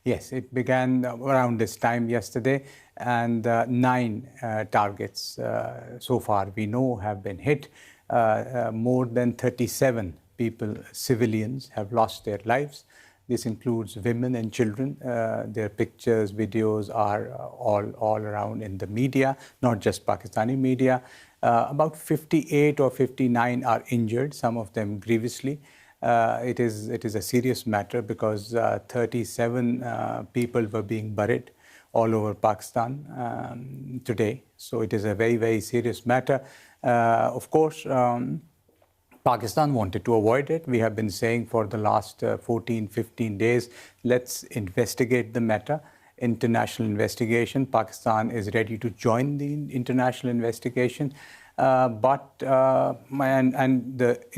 Yes, it began around this time yesterday, and 9 targets so far we know have been hit. More than 37 people, civilians, have lost their lives. This includes women and children. Their pictures, videos are all around in the media, not just Pakistani media. About 58 or 59 are injured, some of them grievously. It is a serious matter because 37 people were being buried all over Pakistan today. So it is a very, very serious matter. Of course, Pakistan wanted to avoid it. We have been saying for the last 14, 15 days, let's investigate the matter. International investigation. Pakistan is ready to join the international investigation.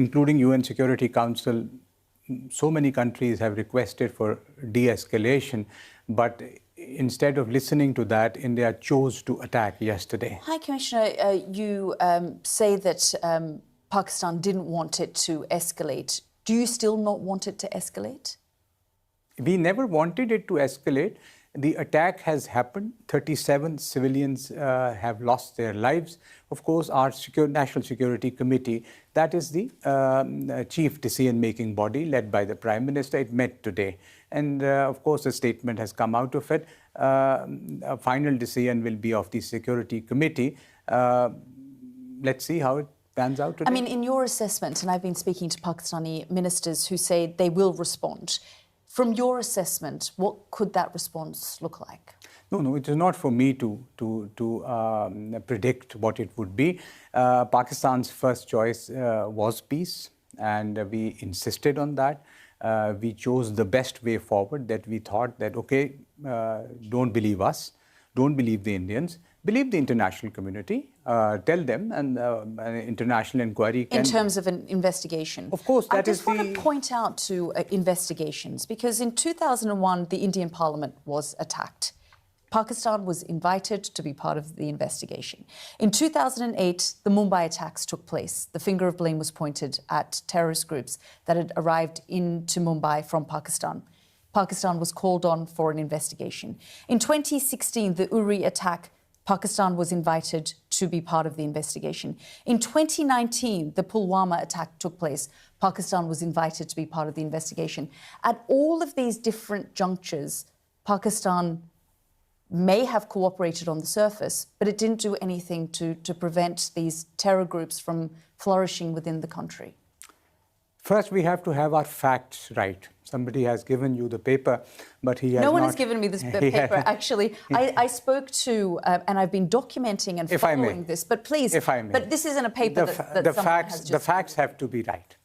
Including UN Security Council, so many countries have requested for de-escalation, but instead of listening to that, India chose to attack yesterday. High Commissioner, you say that Pakistan didn't want it to escalate. Do you still not want it to escalate? We never wanted it to escalate. The attack has happened. 37 civilians have lost their lives. Of course, our National Security Committee, that is the chief decision-making body led by the Prime Minister, it met today. And of course, a statement has come out of it. A final decision will be of the Security Committee. Let's see how it pans out today. I mean, in your assessment, and I've been speaking to Pakistani ministers who say they will respond, from your assessment, what could that response look like? No, it is not for me to predict what it would be. Pakistan's first choice was peace, and we insisted on that. We chose the best way forward, that we thought that, okay, don't believe us, don't believe the Indians, believe the international community, tell them, and an international inquiry can... In terms of an investigation? Of course, that is the... I just want to point out to investigations, because in 2001, the Indian Parliament was attacked. Pakistan was invited to be part of the investigation. In 2008, the Mumbai attacks took place. The finger of blame was pointed at terrorist groups that had arrived into Mumbai from Pakistan. Pakistan was called on for an investigation. In 2016, the Uri attack, Pakistan was invited to be part of the investigation. In 2019, the Pulwama attack took place. Pakistan was invited to be part of the investigation. At all of these different junctures, Pakistan may have cooperated on the surface, but it didn't do anything to prevent these terror groups from flourishing within the country. First, we have to have our facts right. Somebody has given you the paper, but he has No one has given me this paper, actually. I spoke to, and I've been documenting and following this, but please, if I may. But this isn't a paper that someone has just... The facts have to be right.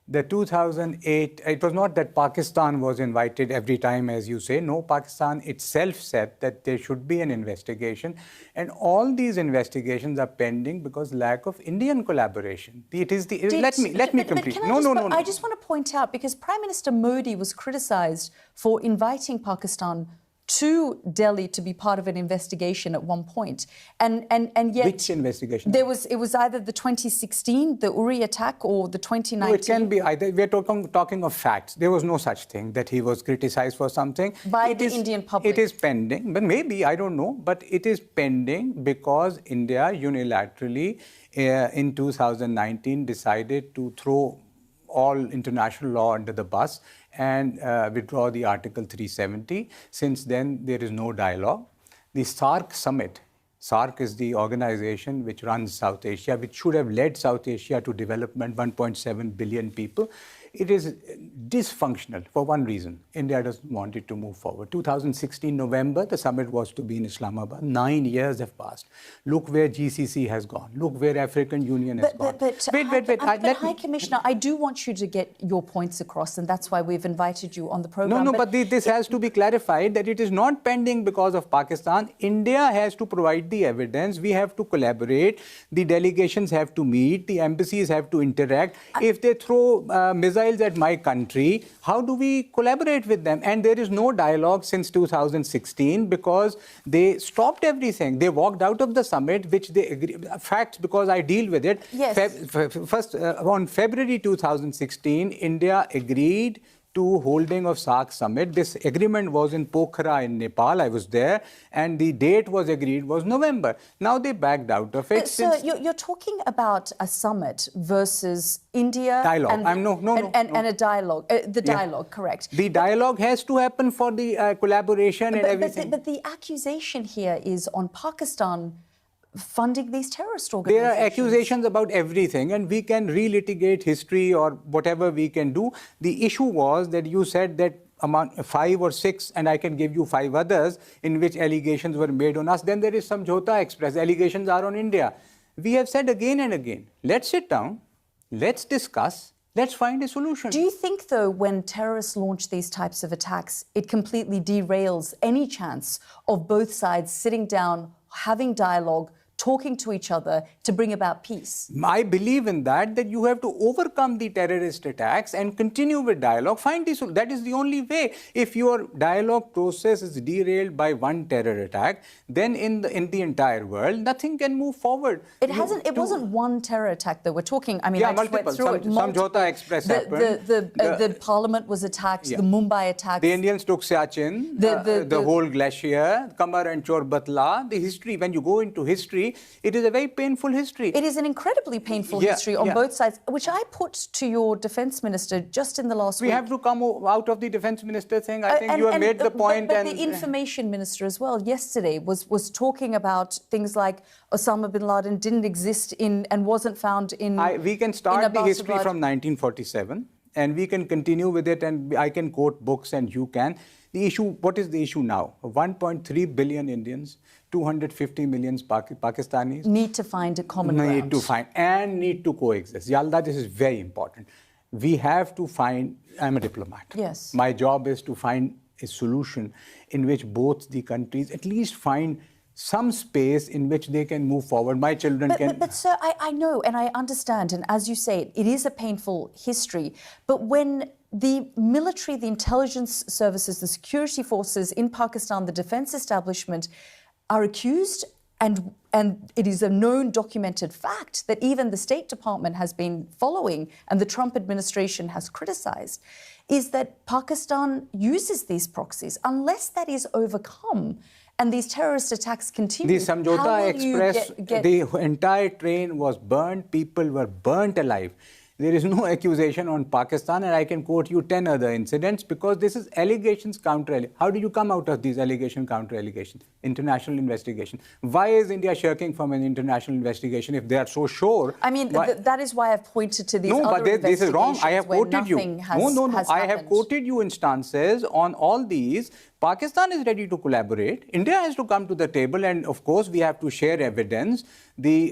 The 2008, it was not that Pakistan was invited every time, as you say. No, Pakistan itself said that there should be an investigation. And all these investigations are pending because lack of Indian collaboration. It is the... Let me complete. No. I just want to point out, because Prime Minister Modi was criticised for inviting Pakistan to Delhi to be part of an investigation at one point, and yet... Which investigation? It was either the 2016, the Uri attack, or the 2019... No, it can be either. We're talking of facts. There was no such thing that he was criticised for something. By the Indian public. It is pending, but maybe, I don't know, but it is pending because India unilaterally in 2019 decided to throw all international law under the bus and withdraw the Article 370. Since then, there is no dialogue. The SAARC summit, SAARC is the organization which runs South Asia, which should have led South Asia to development, 1.7 billion people. It is dysfunctional for one reason. India doesn't want it to move forward. 2016 November, the summit was to be in Islamabad. 9 years have passed. Look where GCC has gone. Look where African Union has gone. Wait. High Commissioner, I do want you to get your points across, and that's why we've invited you on the program. But this has to be clarified that it is not pending because of Pakistan. India has to provide the evidence. We have to collaborate. The delegations have to meet. The embassies have to interact. If they throw missiles at my country, how do we collaborate with them? And there is no dialogue since 2016 because they stopped everything. They walked out of the summit, which they agreed. Facts, because I deal with it. Yes. First, on February 2016, India agreed to holding of SAARC summit. This agreement was in Pokhara in Nepal. I was there, and the date was agreed was November. Now they backed out of it. So you're talking about a summit versus India dialogue. And a dialogue. Dialogue, correct. The dialogue has to happen for the collaboration and everything. But the accusation here is on Pakistan funding these terrorist organizations. There are accusations about everything, and we can relitigate history or whatever we can do. The issue was that you said that among 5 or 6, and I can give you 5 others, in which allegations were made on us. Then there is Samjhauta Express. Allegations are on India. We have said again and again, let's sit down, let's discuss, let's find a solution. Do you think, though, when terrorists launch these types of attacks, it completely derails any chance of both sides sitting down, having dialogue, talking to each other to bring about peace? I believe in that you have to overcome the terrorist attacks and continue with dialogue. Find the solution. That is the only way. If your dialogue process is derailed by one terror attack, then in the entire world, nothing can move forward. It wasn't one terror attack, though. We're talking, I mean, yeah, I just went through it. Samjhauta Express happened. The parliament was attacked, the Mumbai attacks. The Indians took Siachen, the whole glacier, Kamar and Chor Batla. The history, when you go into history, it is a very painful history. It is an incredibly painful history on both sides, which I put to your defense minister just in the last week. We have to come out of the defense minister thing. I think you have made the point. But the information minister as well yesterday was talking about things like Osama bin Laden didn't exist in and wasn't found in. We can start the history from 1947 and we can continue with it, and I can quote books and you can. The issue, what is the issue now? 1.3 billion Indians, 250 million Pakistanis need to find a common ground. Need to coexist. Yalda, this is very important. We have to find, I'm a diplomat. Yes. My job is to find a solution in which both the countries at least find some space in which they can move forward. My children can... But sir, I know and I understand, and as you say, it is a painful history, but when the military, the intelligence services, the security forces in Pakistan, the defense establishment are accused, and it is a known, documented fact that even the State Department has been following and the Trump administration has criticized, is that Pakistan uses these proxies. Unless that is overcome and these terrorist attacks continue, the Samjhauta Express, the entire train was burnt, people were burnt alive. There is no accusation on Pakistan, and I can quote you 10 other incidents because this is allegations counter. How do you come out of these allegations, counter allegations? International investigation. Why is India shirking from an international investigation if they are so sure? I mean, that is why I've pointed to these other investigations. No, but this is wrong. I have quoted you. I have quoted you instances on all these. Pakistan is ready to collaborate. India has to come to the table, and of course we have to share evidence. The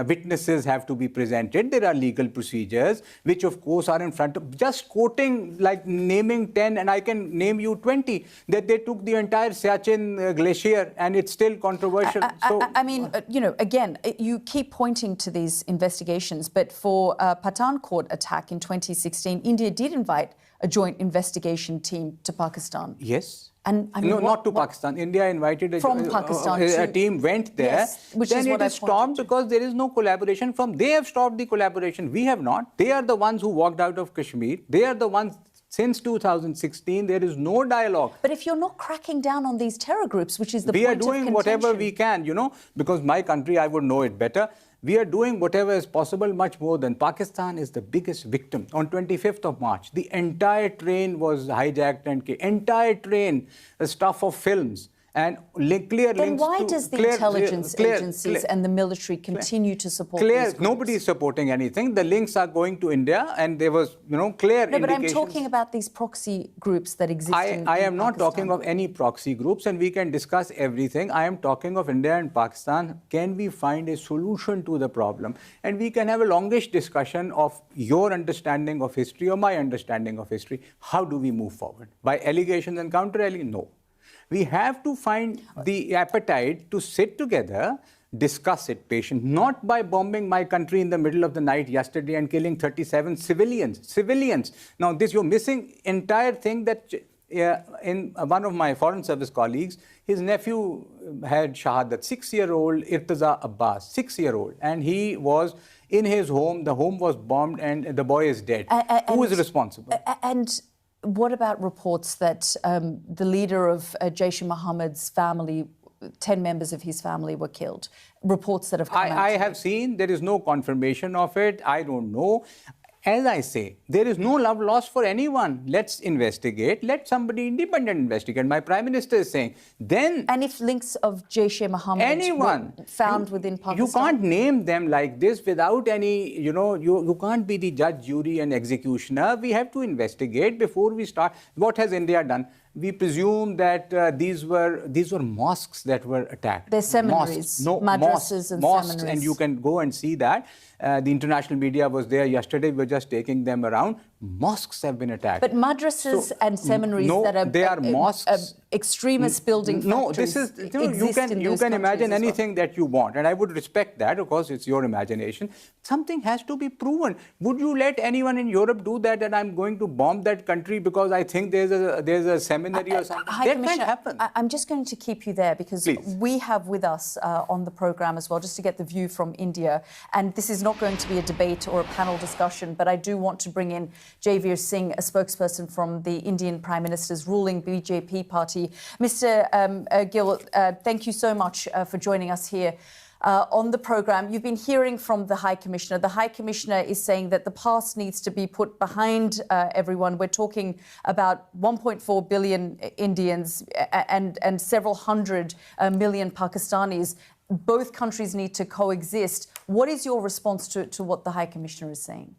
witnesses have to be presented. There are legal procedures, which of course are in front of... Just quoting, like naming 10, and I can name you 20, that they took the entire Siachen glacier, and it's still controversial. I mean, you know, again, you keep pointing to these investigations, but for Pathankot attack in 2016, India did invite a joint investigation team to Pakistan. Yes. And I mean, not to Pakistan. India invited a team went there. Yes, which then is what it is stopped because there is no collaboration from. They have stopped the collaboration. We have not. They are the ones who walked out of Kashmir. They are the ones. Since 2016, there is no dialogue. But if you're not cracking down on these terror groups, which is the point of contention. We are doing whatever we can, you know, because my country, I would know it better. We are doing whatever is possible, much more than Pakistan is the biggest victim. On 25th of March, the entire train was hijacked and entire train, the stuff of films. And clear then links why does the intelligence agencies and the military continue to support these groups? Nobody is supporting anything. The links are going to India, and there was, you know, clear indications. No, but I'm talking about these proxy groups that exist in I am not Pakistan. talking of any proxy groups, and we can discuss everything. I am talking of India and Pakistan. Can we find a solution to the problem? And we can have a longish discussion of your understanding of history or my understanding of history. How do we move forward? By allegations and counter-allegations? No. We have to find the appetite to sit together, discuss it patiently, not by bombing my country in the middle of the night yesterday and killing 37 civilians. Now, you're missing entire thing that in one of my foreign service colleagues, his nephew had shahadat, 6-year-old Irtaza Abbas, 6-year-old, and he was in his home, the home was bombed and the boy is dead. Who is responsible? And What about reports that the leader of Jaish-e-Mohammed's family, 10 members of his family were killed? Reports that have come out. I have seen, there is no confirmation of it. I don't know. As I say, there is no love lost for anyone. Let's investigate. Let somebody independent investigate. My Prime Minister is saying. Then, and if links of Jaish-e-Mohammed were found within Pakistan? You can't name them like this without any, you can't be the judge, jury and executioner. We have to investigate before we start. What has India done? We presume that these were mosques that were attacked. They're seminaries, madrasas and mosques, seminaries. And you can go and see that. The international media was there yesterday. We're just taking them around. Mosques have been attacked. But madrasas and seminaries that are they are mosques. Extremist building factories. No, this is you can imagine anything that you want, and I would respect that. Of course, it's your imagination. Something has to be proven. Would you let anyone in Europe do that? That I'm going to bomb that country because I think there's a seminary or something. That can't happen. I'm just going to keep you there because we have with us on the program as well, just to get the view from India. And this is not going to be a debate or a panel discussion, but I do want to bring in Javeer Singh, a spokesperson from the Indian Prime Minister's ruling BJP party. Mr. Gill, thank you so much for joining us here on the programme. You've been hearing from the High Commissioner. The High Commissioner is saying that the past needs to be put behind everyone. We're talking about 1.4 billion Indians and several hundred million Pakistanis. Both countries need to coexist. What is your response to what the High Commissioner is saying?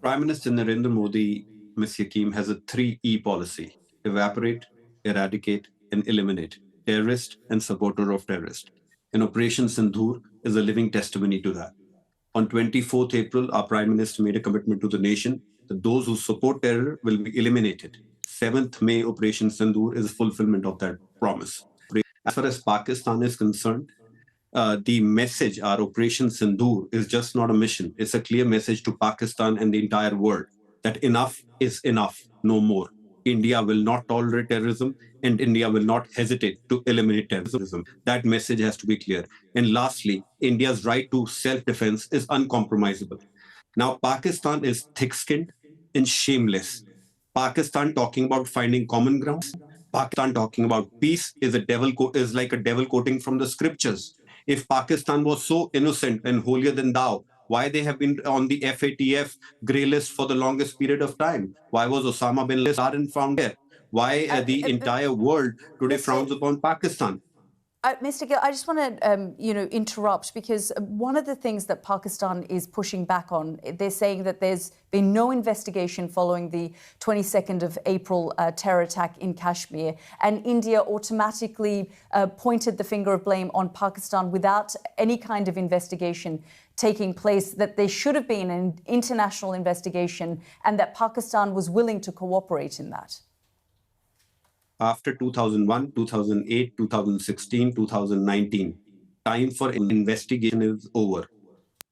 Prime Minister Narendra Modi, Ms. Hakim, has a 3E policy: evaporate, eradicate, and eliminate terrorist and supporter of terrorist. And Operation Sindoor is a living testimony to that. On 24th April, our Prime Minister made a commitment to the nation that those who support terror will be eliminated. 7th May, Operation Sindoor is a fulfillment of that promise. As far as Pakistan is concerned, the message, our Operation Sindoor, is just not a mission. It's a clear message to Pakistan and the entire world that enough is enough, no more. India will not tolerate terrorism, and India will not hesitate to eliminate terrorism. That message has to be clear. And lastly, India's right to self-defense is uncompromisable. Now, Pakistan is thick-skinned and shameless. Pakistan talking about finding common ground. Pakistan talking about peace is like a devil quoting from the scriptures. If Pakistan was so innocent and holier than thou, why they have been on the FATF grey list for the longest period of time? Why was Osama bin Laden found there? Why the entire world today frowns upon Pakistan? Mr. Gill, I just want to, interrupt because one of the things that Pakistan is pushing back on, they're saying that there's been no investigation following the 22nd of April terror attack in Kashmir, and India automatically pointed the finger of blame on Pakistan without any kind of investigation taking place, that there should have been an international investigation and that Pakistan was willing to cooperate in that. After 2001, 2008, 2016, 2019, time for investigation is over.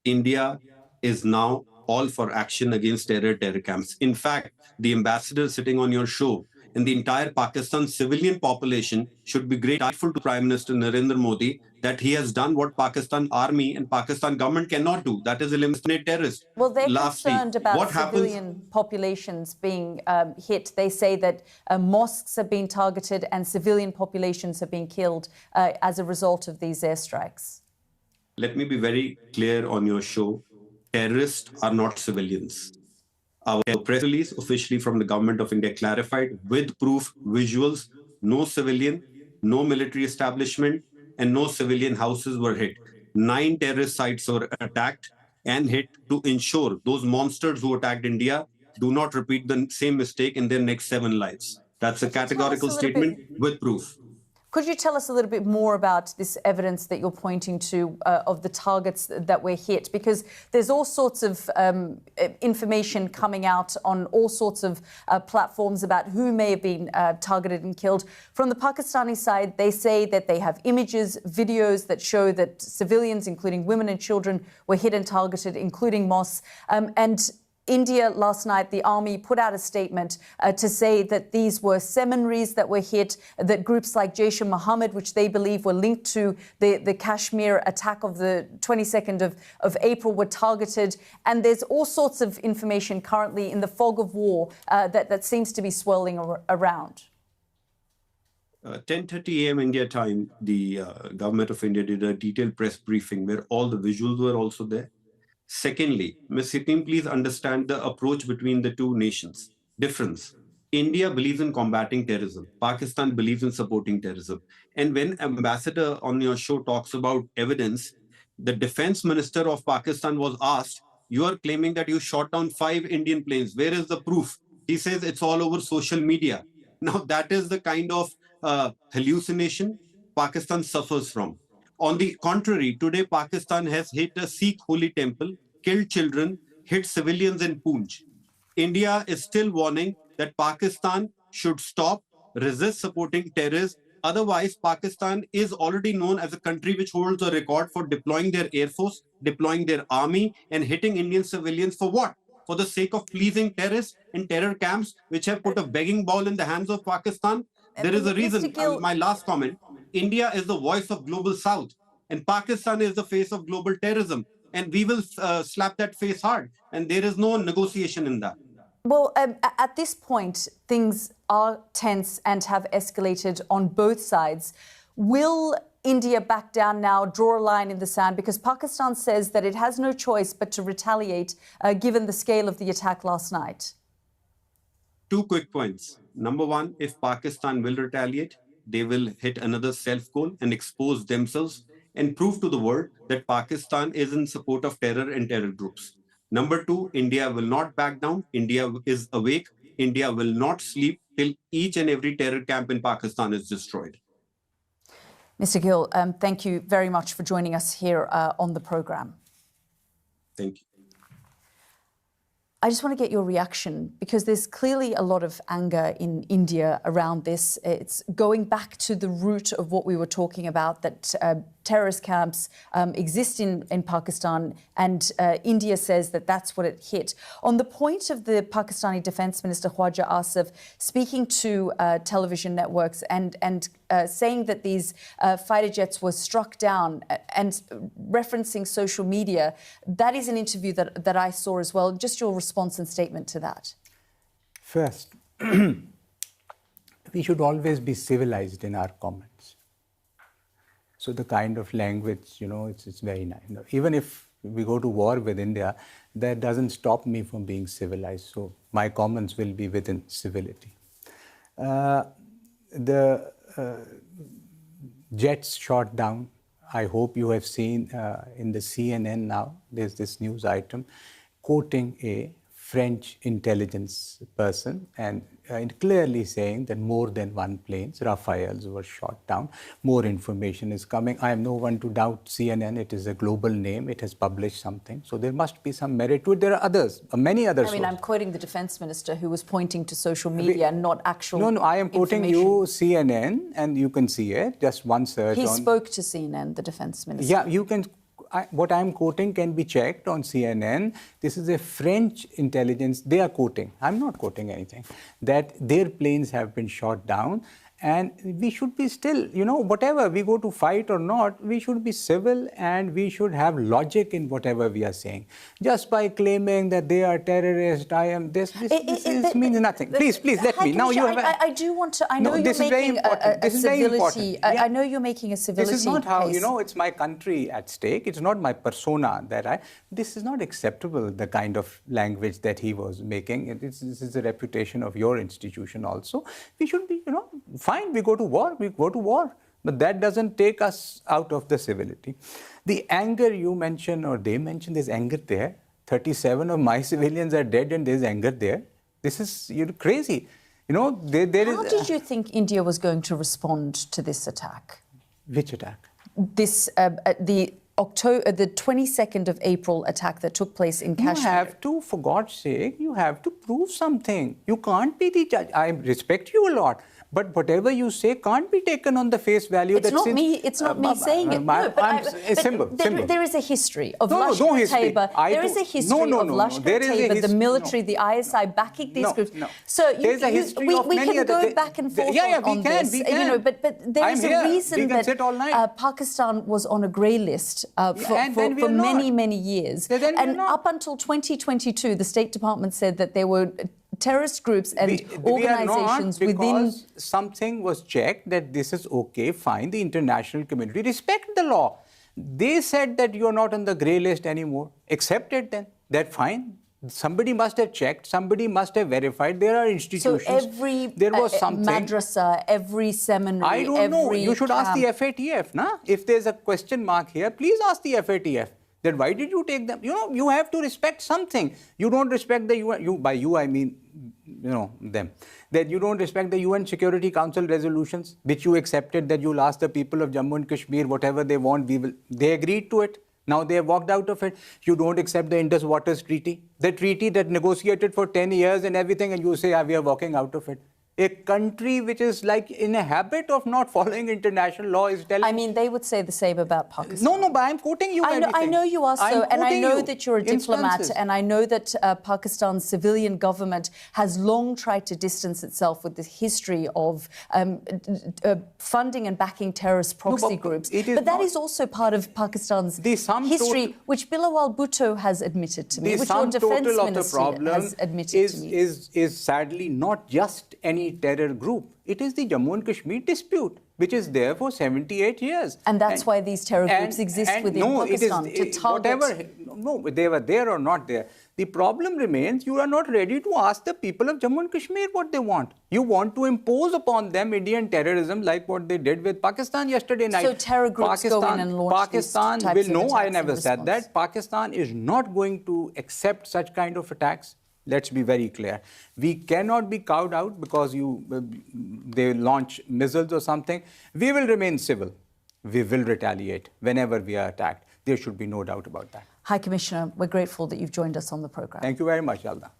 India is now all for action against terror camps. In fact, the ambassador sitting on your show and the entire Pakistan civilian population should be grateful to Prime Minister Narendra Modi that he has done what Pakistan army and Pakistan government cannot do, that is eliminate terrorists. Well, they're concerned about civilian populations being hit. They say that mosques have been targeted and civilian populations have been killed as a result of these airstrikes. Let me be very clear on your show. Terrorists are not civilians. Our press release officially from the government of India clarified with proof, visuals, no civilian, no military establishment, and no civilian houses were hit. 9 terrorist sites were attacked and hit to ensure those monsters who attacked India do not repeat the same mistake in their next 7 lives. That's a categorical statement with proof. Could you tell us a little bit more about this evidence that you're pointing to of the targets that were hit? Because there's all sorts of information coming out on all sorts of platforms about who may have been targeted and killed. From the Pakistani side, they say that they have images, videos that show that civilians, including women and children, were hit and targeted, including mosques. And India last night, the army put out a statement to say that these were seminaries that were hit, that groups like Jaish-e-Mohammed, which they believe were linked to the Kashmir attack of the 22nd of April, were targeted. And there's all sorts of information currently in the fog of war that seems to be swirling around. 10:30 a.m. India time, the government of India did a detailed press briefing where all the visuals were also there. Secondly, Ms. Hakim, please understand the approach between the two nations. Difference. India believes in combating terrorism. Pakistan believes in supporting terrorism. And when ambassador on your show talks about evidence, the defense minister of Pakistan was asked, you are claiming that you shot down 5 Indian planes. Where is the proof? He says it's all over social media. Now, that is the kind of hallucination Pakistan suffers from. On the contrary, today Pakistan has hit a Sikh holy temple, killed children, hit civilians in Poonch. India is still warning that Pakistan should stop, resist supporting terrorists. Otherwise, Pakistan is already known as a country which holds a record for deploying their air force, deploying their army, and hitting Indian civilians for what? For the sake of pleasing terrorists in terror camps, which have put a begging ball in the hands of Pakistan. There is a reason. My last comment. India is the voice of global South, and Pakistan is the face of global terrorism. And we will slap that face hard. And there is no negotiation in that. Well, at this point, things are tense and have escalated on both sides. Will India back down now, draw a line in the sand? Because Pakistan says that it has no choice but to retaliate, given the scale of the attack last night. 2 quick points. Number one, if Pakistan will retaliate, they will hit another self-goal and expose themselves and prove to the world that Pakistan is in support of terror and terror groups. Number two, India will not back down. India is awake. India will not sleep till each and every terror camp in Pakistan is destroyed. Mr. Gill, thank you very much for joining us here on the programme. Thank you. I just want to get your reaction, because there's clearly a lot of anger in India around this. It's going back to the root of what we were talking about, that terrorist camps exist in Pakistan, and India says that that's what it hit. On the point of the Pakistani Defence Minister Khwaja Asif speaking to television networks and saying that these fighter jets were struck down and referencing social media, that is an interview that I saw as well. Just your response and statement to that. First, we should always be civilized in our comments. So the kind of language, it's very nice. Even if we go to war with India, that doesn't stop me from being civilized. So my comments will be within civility. The jets shot down. I hope you have seen in the CNN now, there's this news item quoting a French intelligence person and clearly saying that more than one plane, Rafales, were shot down. More information is coming. I am no one to doubt CNN. It is a global name. It has published something. So there must be some merit to it. There are others, many other sources. I'm quoting the defense minister who was pointing to social media and not actual No, I am quoting you CNN, and you can see it. Just one search. He spoke to CNN, the defense minister. Yeah, you can. What I'm quoting can be checked on CNN. This is a French intelligence. They are quoting. I'm not quoting anything. That their planes have been shot down. And we should be still, whatever we go to fight or not, we should be civil and we should have logic in whatever we are saying. Just by claiming that they are terrorists, I am this means nothing. Please, let me. Now you have. I do want to. I know you're making a civility. I know you're making a civility. This is not how it's my country at stake. It's not my persona that This is not acceptable. The kind of language that he was making. This is the reputation of your institution also. We should be, fine, we go to war, but that doesn't take us out of the civility. The anger you mentioned, or they mentioned, there's anger there. 37 of my civilians are dead and there's anger there. This is crazy. How did you think India was going to respond to this attack? Which attack? This, the 22nd of April attack that took place in Kashmir. You have to, for God's sake, you have to prove something. You can't be the judge. I respect you a lot. But whatever you say can't be taken on the face value. It's not me. It's not me saying it. No, but there is a history of Lashkar-e-Taiba. There is a history of Lashkar-e-Taiba, the military, the ISI backing these groups. So we can go back and forth on this. You know, but there is a reason that Pakistan was on a grey list for many years. And up until 2022, the State Department said that there were terrorist groups and organizations within. Something was checked that this is okay, fine. The international community respect the law. They said that you're not on the grey list anymore. Accept it then. That's fine. Somebody must have checked. Somebody must have verified. There are institutions. So there was something. Madrasa, every seminary, I don't know. You should ask the FATF, na? If there's a question mark here, please ask the FATF. That why did you take them? You know, you have to respect something. You don't respect the UN. By you, I mean, you know, them. That you don't respect the UN Security Council resolutions, which you accepted that you'll ask the people of Jammu and Kashmir whatever they want. They agreed to it. Now they have walked out of it. You don't accept the Indus Waters Treaty, the treaty that negotiated for 10 years and everything, and you say, we are walking out of it. A country which is like in a habit of not following international law is telling... I mean, they would say the same about Pakistan. No, but I'm quoting you. I know you are so, and I know that you're a diplomat, and I know that Pakistan's civilian government has long tried to distance itself with the history of funding and backing terrorist proxy groups. But that is also part of Pakistan's history, which Bilawal Bhutto has admitted to me, which your defense minister has admitted to me. Is sadly not just any terror group. It is the Jammu and Kashmir dispute, which is there for 78 years. And that's why these terror groups exist within Pakistan, to target... No, they were there or not there. The problem remains, you are not ready to ask the people of Jammu and Kashmir what they want. You want to impose upon them Indian terrorism like what they did with Pakistan yesterday night. So terror groups go in and launch these types of attacks. No, I never said that. Pakistan is not going to accept such kind of attacks. Let's be very clear. We cannot be cowed out because they launch missiles or something. We will remain civil. We will retaliate whenever we are attacked. There should be no doubt about that. High Commissioner, we're grateful that you've joined us on the program. Thank you very much, Yalda.